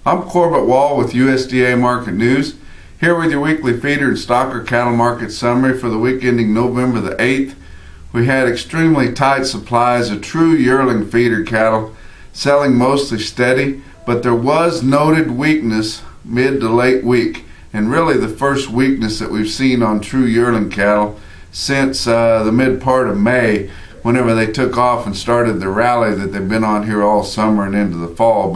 I'm Corbett Wall with USDA Market News, here with your weekly feeder and stocker cattle market summary for the week ending November the 8th. We had extremely tight supplies of true yearling feeder cattle, selling mostly steady, but there was noted weakness mid to late week, and really the first weakness that we've seen on true yearling cattle since the mid part of May, whenever they took off and started the rally that they've been on here all summer and into the fall.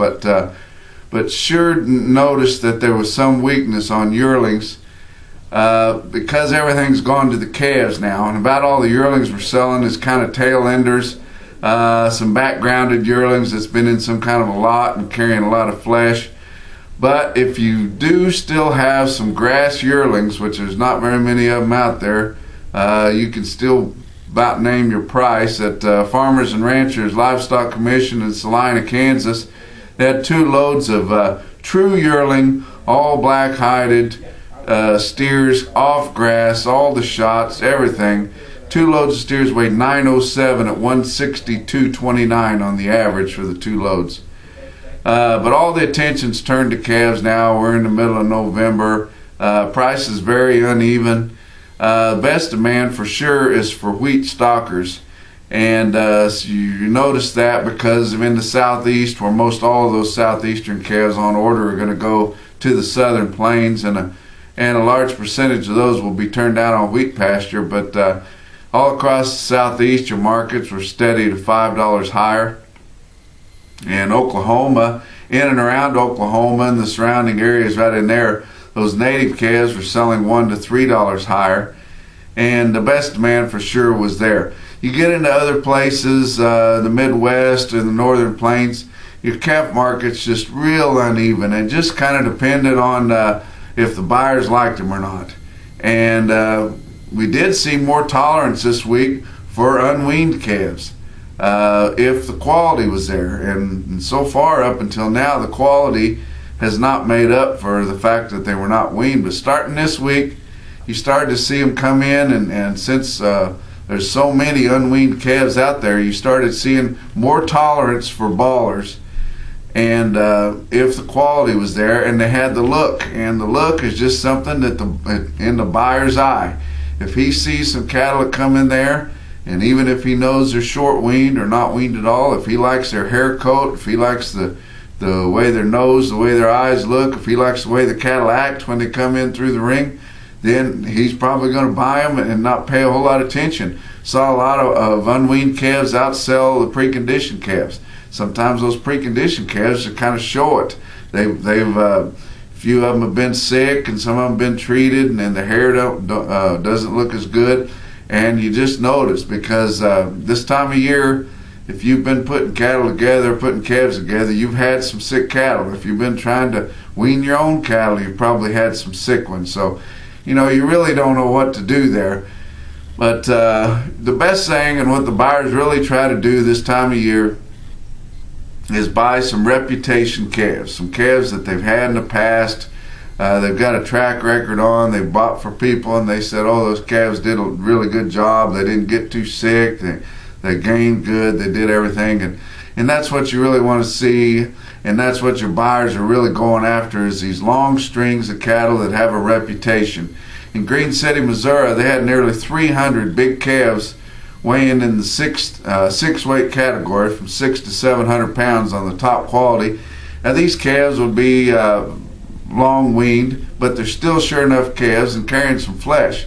But sure noticed that there was some weakness on yearlings because everything's gone to the calves now, and about all the yearlings we're selling is kind of tail enders, some backgrounded yearlings that's been in some kind of a lot and carrying a lot of flesh. But if you do still have some grass yearlings, which there's not very many of them out there, you can still about name your price at Farmers and Ranchers Livestock Commission in Salina, Kansas. They had 2 loads of true yearling, all black-hided steers, off grass, all the shots, everything. 2 loads of steers weighed 907 at 162.29 on the average for the 2 loads. But all the attention's turned to calves now. We're in the middle of November. Price is very uneven. Best demand for sure is for wheat stockers. And so you notice that because in the southeast, where most all of those southeastern calves on order are going to go to the southern plains, and a large percentage of those will be turned out on wheat pasture. But all across the southeast, your markets were steady to $5 higher. And Oklahoma, in and around Oklahoma and the surrounding areas right in there, those native calves were selling $1 to $3 higher. And the best demand for sure was there. You get into other places, the Midwest and the northern plains, your calf market's just real uneven and just kind of depended on if the buyers liked them or not. And we did see more tolerance this week for unweaned calves if the quality was there. And so far up until now, the quality has not made up for the fact that they were not weaned. But starting this week, you started to see them come in, and since there's so many unweaned calves out there, you started seeing more tolerance for ballers. And if the quality was there, and they had the look, and the look is just something that in the buyer's eye. If he sees some cattle that come in there, and even if he knows they're short weaned or not weaned at all, if he likes their hair coat, if he likes the way their nose, the way their eyes look, if he likes the way the cattle act when they come in through the ring, then he's probably going to buy them and not pay a whole lot of attention. Saw a lot of unweaned calves outsell the preconditioned calves. Sometimes those preconditioned calves kind of show it. A few of them have been sick, and some of them have been treated, and the hair doesn't look as good. And you just notice, because this time of year, if you've been putting cattle together, putting calves together, you've had some sick cattle. If you've been trying to wean your own cattle, you've probably had some sick ones. So, you really don't know what to do there. But the best thing, and what the buyers really try to do this time of year, is buy some reputation calves, some calves that they've had in the past. They've got a track record on. They bought for people, and they said, oh, those calves did a really good job. They didn't get too sick. They gained good. They did everything. And that's what you really want to see, and that's what your buyers are really going after, is these long strings of cattle that have a reputation. In Green City, Missouri, they had nearly 300 big calves weighing in the six weight category, from 600 to 700 pounds on the top quality. Now these calves would be long weaned, but they're still sure enough calves and carrying some flesh.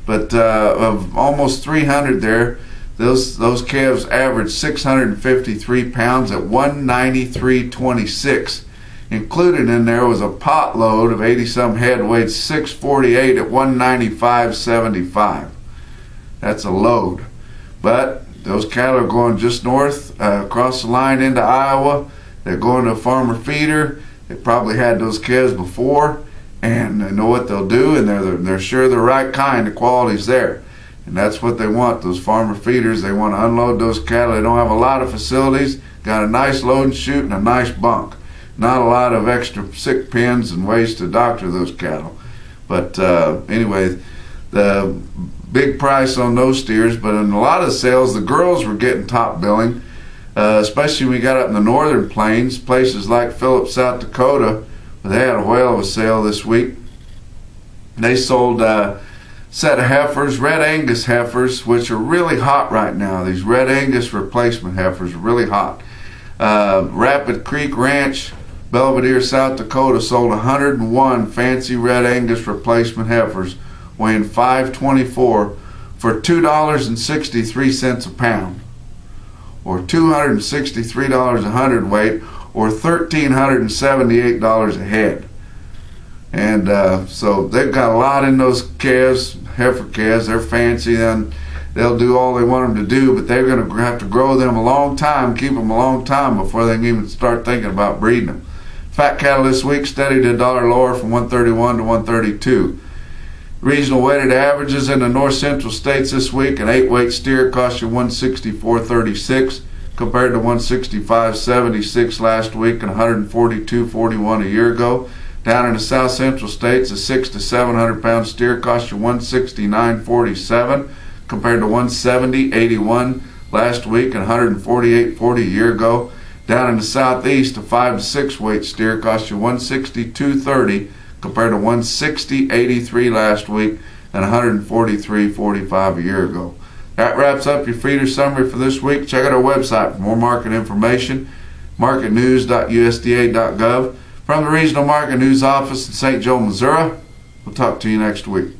But of almost 300 there, those calves averaged 653 pounds at 193.26. Included in there was a pot load of 80-some head weighed 648 at 195.75. That's a load. But those cattle are going just north, across the line into Iowa. They're going to a farmer feeder. They probably had those calves before, and they know what they'll do, and they're sure the right kind. The quality's there. And that's what they want, those farmer feeders. They want to unload those cattle. They don't have a lot of facilities. Got a nice load and chute and a nice bunk. Not a lot of extra sick pens and ways to doctor those cattle. But anyway, the big price on those steers. But in a lot of sales, the girls were getting top billing. especially when we got up in the northern plains, places like Phillips, South Dakota, where they had a whale of a sale this week. They sold a set of heifers, red Angus heifers, which are really hot right now. These red Angus replacement heifers are really hot. Rapid Creek Ranch, Belvedere, South Dakota, sold 101 fancy red Angus replacement heifers weighing 524 for $2.63 a pound, or $263 a hundredweight, or $1,378 a head. And so they've got a lot in those calves, heifer calves. They're fancy, and they'll do all they want them to do, but they're going to have to grow them a long time, keep them a long time before they can even start thinking about breeding them. Fat cattle this week steadied $1 lower from 131 to 132. Regional weighted averages in the north central states this week: an 8-weight steer cost you $164.36 compared to $165.76 last week and $142.41 a year ago. Down in the south central states, a 600 to 700 pound steer cost you $169.47 compared to $170.81 last week and $148.40 a year ago. Down in the southeast, a 5 to 6 weight steer cost you $162.30 compared to $160.83 last week and $143.45 a year ago. That wraps up your feeder summary for this week. Check out our website for more market information, marketnews.usda.gov. From the Regional Market News Office in St. Joe, Missouri, we'll talk to you next week.